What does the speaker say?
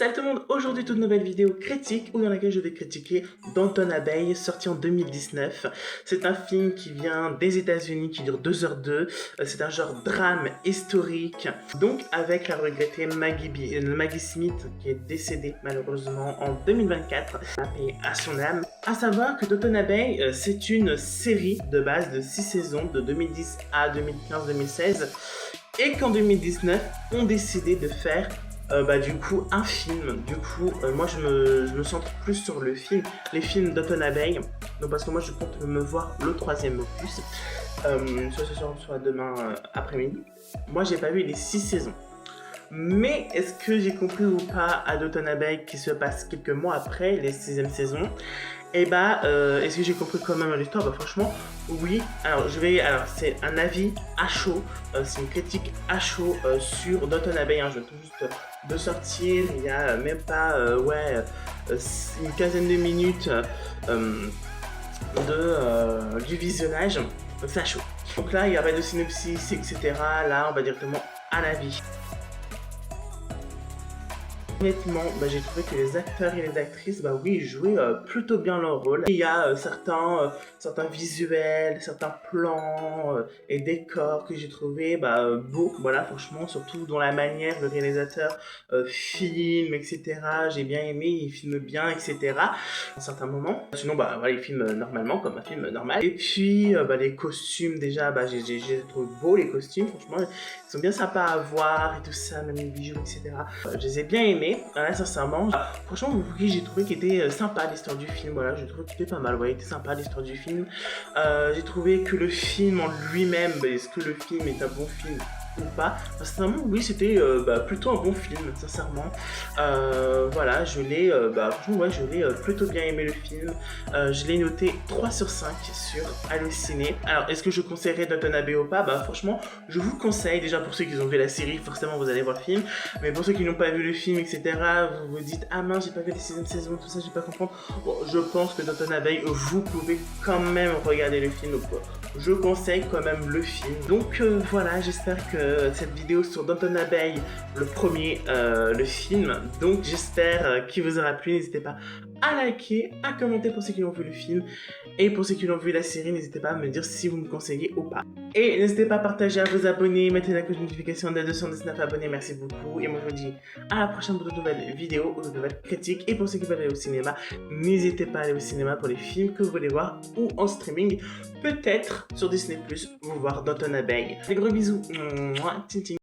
Salut tout le monde, aujourd'hui toute nouvelle vidéo critique dans laquelle je vais critiquer Downton Abbey, sorti en 2019. C'est un film qui vient des États-Unis, qui dure 2h02. C'est un genre drame historique. Donc avec la regrettée Maggie Smith qui est décédée malheureusement en 2024. Et à son âme. À savoir que Downton Abbey, c'est une série de base de 6 saisons de 2010 à 2015-2016. Et qu'en 2019, on décidé de faire du coup un film. Du coup moi je me centre plus sur le film, les films Downton Abbey, donc parce que moi je compte me voir le 3e opus, soit ce soir soit demain après-midi. Moi j'ai pas vu les 6 saisons, mais est-ce que j'ai compris ou pas à Downton Abbey qui se passe quelques mois après les 6e saisons? Et est-ce que j'ai compris quand même l'histoire? Bah franchement, oui. Alors c'est un avis à chaud, c'est une critique à chaud sur Downton Abbey. Hein. Je viens tout juste de sortir, il y a même pas, une quinzaine de minutes du visionnage. Donc c'est à chaud. Donc là, il n'y a pas de synopsis, etc. Là, on va directement à l'avis. Honnêtement, j'ai trouvé que les acteurs et les actrices, ils jouaient plutôt bien leur rôle. Il y a certains visuels, certains plans et décors que j'ai trouvé beaux, voilà, franchement, surtout dans la manière le réalisateur filme, etc. J'ai bien aimé, il filme bien, etc. à certains moments. Sinon, voilà, il filme normalement, comme un film normal. Et puis, les costumes, déjà, j'ai trouvé beaux les costumes, franchement, ils sont bien sympas à voir et tout ça, même les bijoux, etc. Je les ai bien aimés. Sincèrement, franchement, oui, j'ai trouvé qu'il était sympa l'histoire du film. Voilà, j'ai trouvé qu'il était pas mal. Ouais, il était sympa l'histoire du film. J'ai trouvé que le film en lui-même, est-ce que le film est un bon film ou pas? Sincèrement, oui, c'était plutôt un bon film, sincèrement. Voilà, je l'ai, franchement, ouais, je l'ai plutôt bien aimé le film. Je l'ai noté 3 sur 5 sur Allociné. Alors, est-ce que je conseillerais Downton Abbey ou pas? Franchement, je vous conseille, déjà pour ceux qui ont vu la série, forcément vous allez voir le film. Mais pour ceux qui n'ont pas vu le film, etc., vous vous dites, ah mince, j'ai pas vu la 6e saison, tout ça, j'ai pas compris. Bon, je pense que Downton Abbey, vous pouvez quand même regarder le film. Donc, je conseille quand même le film. Donc voilà, j'espère que cette vidéo sur Downton Abbey, le premier, le film, donc j'espère qu'il vous aura plu. N'hésitez pas à liker, à commenter pour ceux qui ont vu le film, et pour ceux qui ont vu la série, n'hésitez pas à me dire si vous me conseillez ou pas. Et n'hésitez pas à partager, à vous abonner, mettez la cloche de notification des 219 abonnés, merci beaucoup. Et moi je vous dis à la prochaine pour de nouvelles vidéos ou de nouvelles critiques. Et pour ceux qui veulent aller au cinéma, n'hésitez pas à aller au cinéma pour les films que vous voulez voir, ou en streaming, peut-être sur Disney+, vous voir Downton Abbey. Des gros bisous, tching tching.